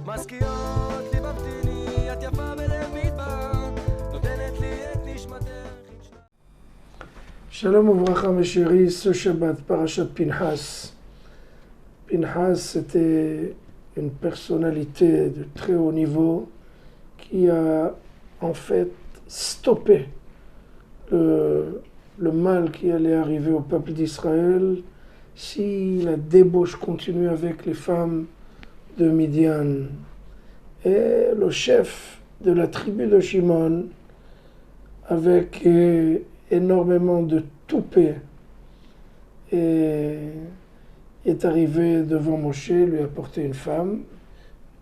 מזכירות לי במתיני, את יפה בלב מדבר, נותנת לי את נשמתך. Shalom Ouvracha mes chéris, ce Shabbat, Parashat Pinhas. Pinhas, c'était une personnalité de très haut niveau qui a en fait stoppé le mal qui allait arriver au peuple d'Israël si la débauche continuait avec les femmes de Midian. Et le chef de la tribu de Shimon, avec énormément de toupet, et est arrivé devant Moshe, lui a apporté une femme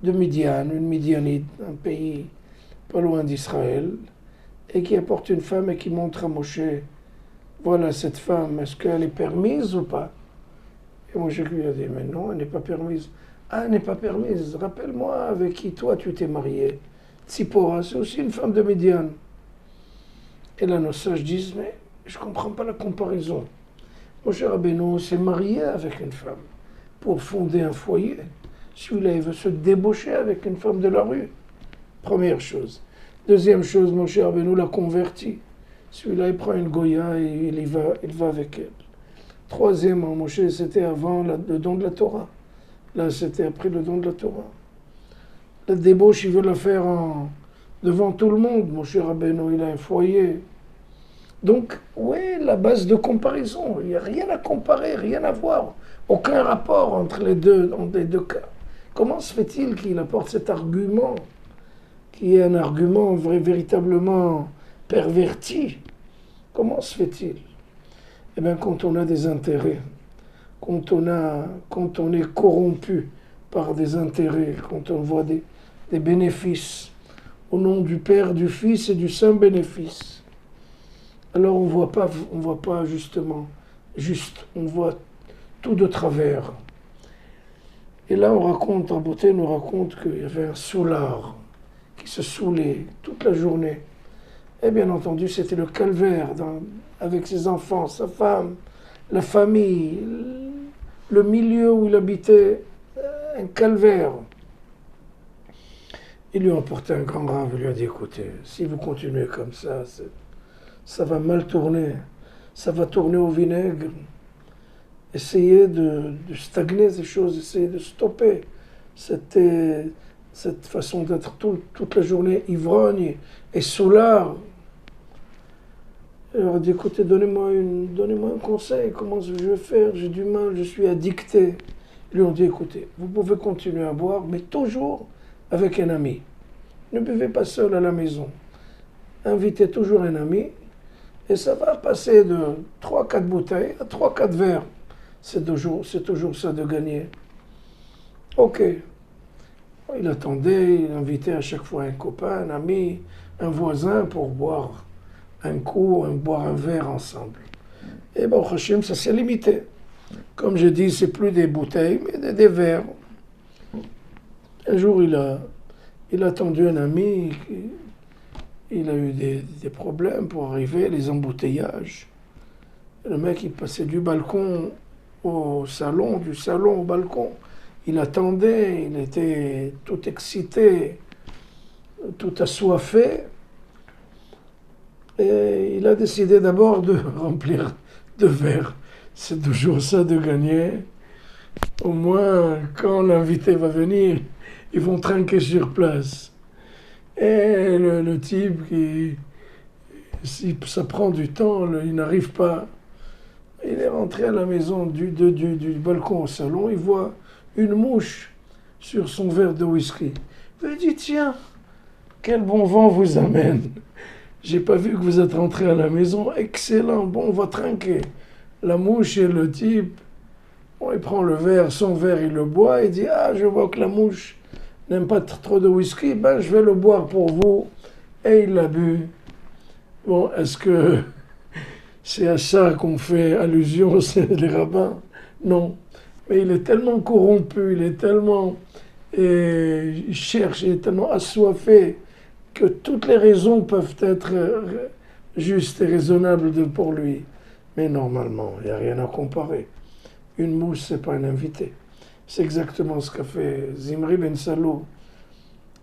de Midian, une Midianite, un pays pas loin d'Israël, et qui apporte une femme et qui montre à Moshe, voilà cette femme, est-ce qu'elle est permise ou pas? Et Moshe lui a dit, mais non, elle n'est pas permise. Ah, elle n'est pas permise, rappelle-moi avec qui toi tu t'es marié. Tzipora, c'est aussi une femme de Midian. Et là, nos sages disent, mais je ne comprends pas la comparaison. Moshe Rabbeinu s'est marié avec une femme pour fonder un foyer. Celui-là, il veut se débaucher avec une femme de la rue. Première chose. Deuxième chose, Moshe Rabbeinu l'a converti. Celui-là, il prend une Goya et il va avec elle. Troisièmement, Moshe, c'était avant le don de la Torah. Là, c'était après le don de la Torah. La débauche, il veut la faire devant tout le monde. Moshe Rabbeinu, il a un foyer. Donc, oui, la base de comparaison, il n'y a rien à comparer, rien à voir. Aucun rapport entre les deux cas. Comment se fait-il qu'il apporte cet argument, qui est un argument véritablement perverti? Comment se fait-il? Eh bien, quand on a des intérêts, quand on est corrompu par des intérêts, quand on voit des bénéfices, au nom du Père, du Fils et du Saint-Bénéfice, alors on voit pas justement juste, on voit tout de travers. Et là, Rabboté nous raconte qu'il y avait un soulard qui se saoulait toute la journée. Et bien entendu, c'était le calvaire avec ses enfants, sa femme, la famille, le milieu où il habitait, un calvaire. Il lui a apporté un grand rave, il lui a dit, écoutez, si vous continuez comme ça va mal tourner, ça va tourner au vinaigre. Essayez de stagner ces choses, essayez de stopper cette façon d'être toute la journée ivrogne et soulard. Alors, il a dit, écoutez, donnez-moi un conseil, comment je vais faire, j'ai du mal, je suis addicté. Ils lui ont dit, écoutez, vous pouvez continuer à boire, mais toujours avec un ami. Ne buvez pas seul à la maison. Invitez toujours un ami, et ça va passer de 3-4 bouteilles à 3-4 verres. C'est toujours ça de gagner. Ok. Il attendait, il invitait à chaque fois un copain, un ami, un voisin pour boire un coup, boire un verre ensemble. Et bon, Hachem, ça s'est limité. Comme je dis, c'est plus des bouteilles, mais des verres. Un jour, il a attendu un ami, il a eu des problèmes pour arriver, les embouteillages. Le mec, il passait du balcon au salon, du salon au balcon. Il attendait, il était tout excité, tout assoiffé. Et il a décidé d'abord de remplir 2 verres. C'est toujours ça de gagner. Au moins, quand l'invité va venir, ils vont trinquer sur place. Et le type, si ça prend du temps, il n'arrive pas. Il est rentré à la maison du balcon au salon, il voit une mouche sur son verre de whisky. Il lui dit, tiens, quel bon vent vous amène. J'ai pas vu que vous êtes rentré à la maison, excellent, bon, on va trinquer. La mouche et le type, bon, il prend le verre, son verre, il le boit, il dit, ah, je vois que la mouche n'aime pas trop de whisky, ben je vais le boire pour vous. Et il l'a bu. Bon, est-ce que c'est à ça qu'on fait allusion, c'est les rabbins? Non. Mais il est tellement corrompu, il cherche, il est tellement assoiffé que toutes les raisons peuvent être justes et raisonnables pour lui. Mais normalement, il n'y a rien à comparer. Une mouche, ce n'est pas un invité. C'est exactement ce qu'a fait Zimri Ben Salou.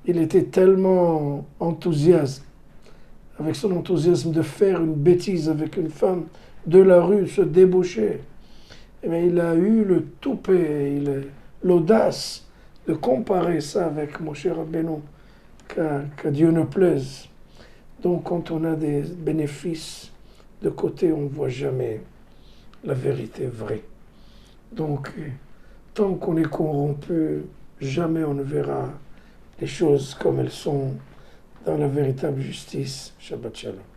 Il était tellement enthousiaste, avec son enthousiasme de faire une bêtise avec une femme de la rue, se débaucher. Eh bien, il a eu le toupet, l'audace de comparer ça avec Moshe Rabbeinu, qu'à Dieu ne plaise. Donc, quand on a des bénéfices de côté, on ne voit jamais la vérité vraie. Donc, tant qu'on est corrompu, jamais on ne verra les choses comme elles sont dans la véritable justice. Shabbat Shalom.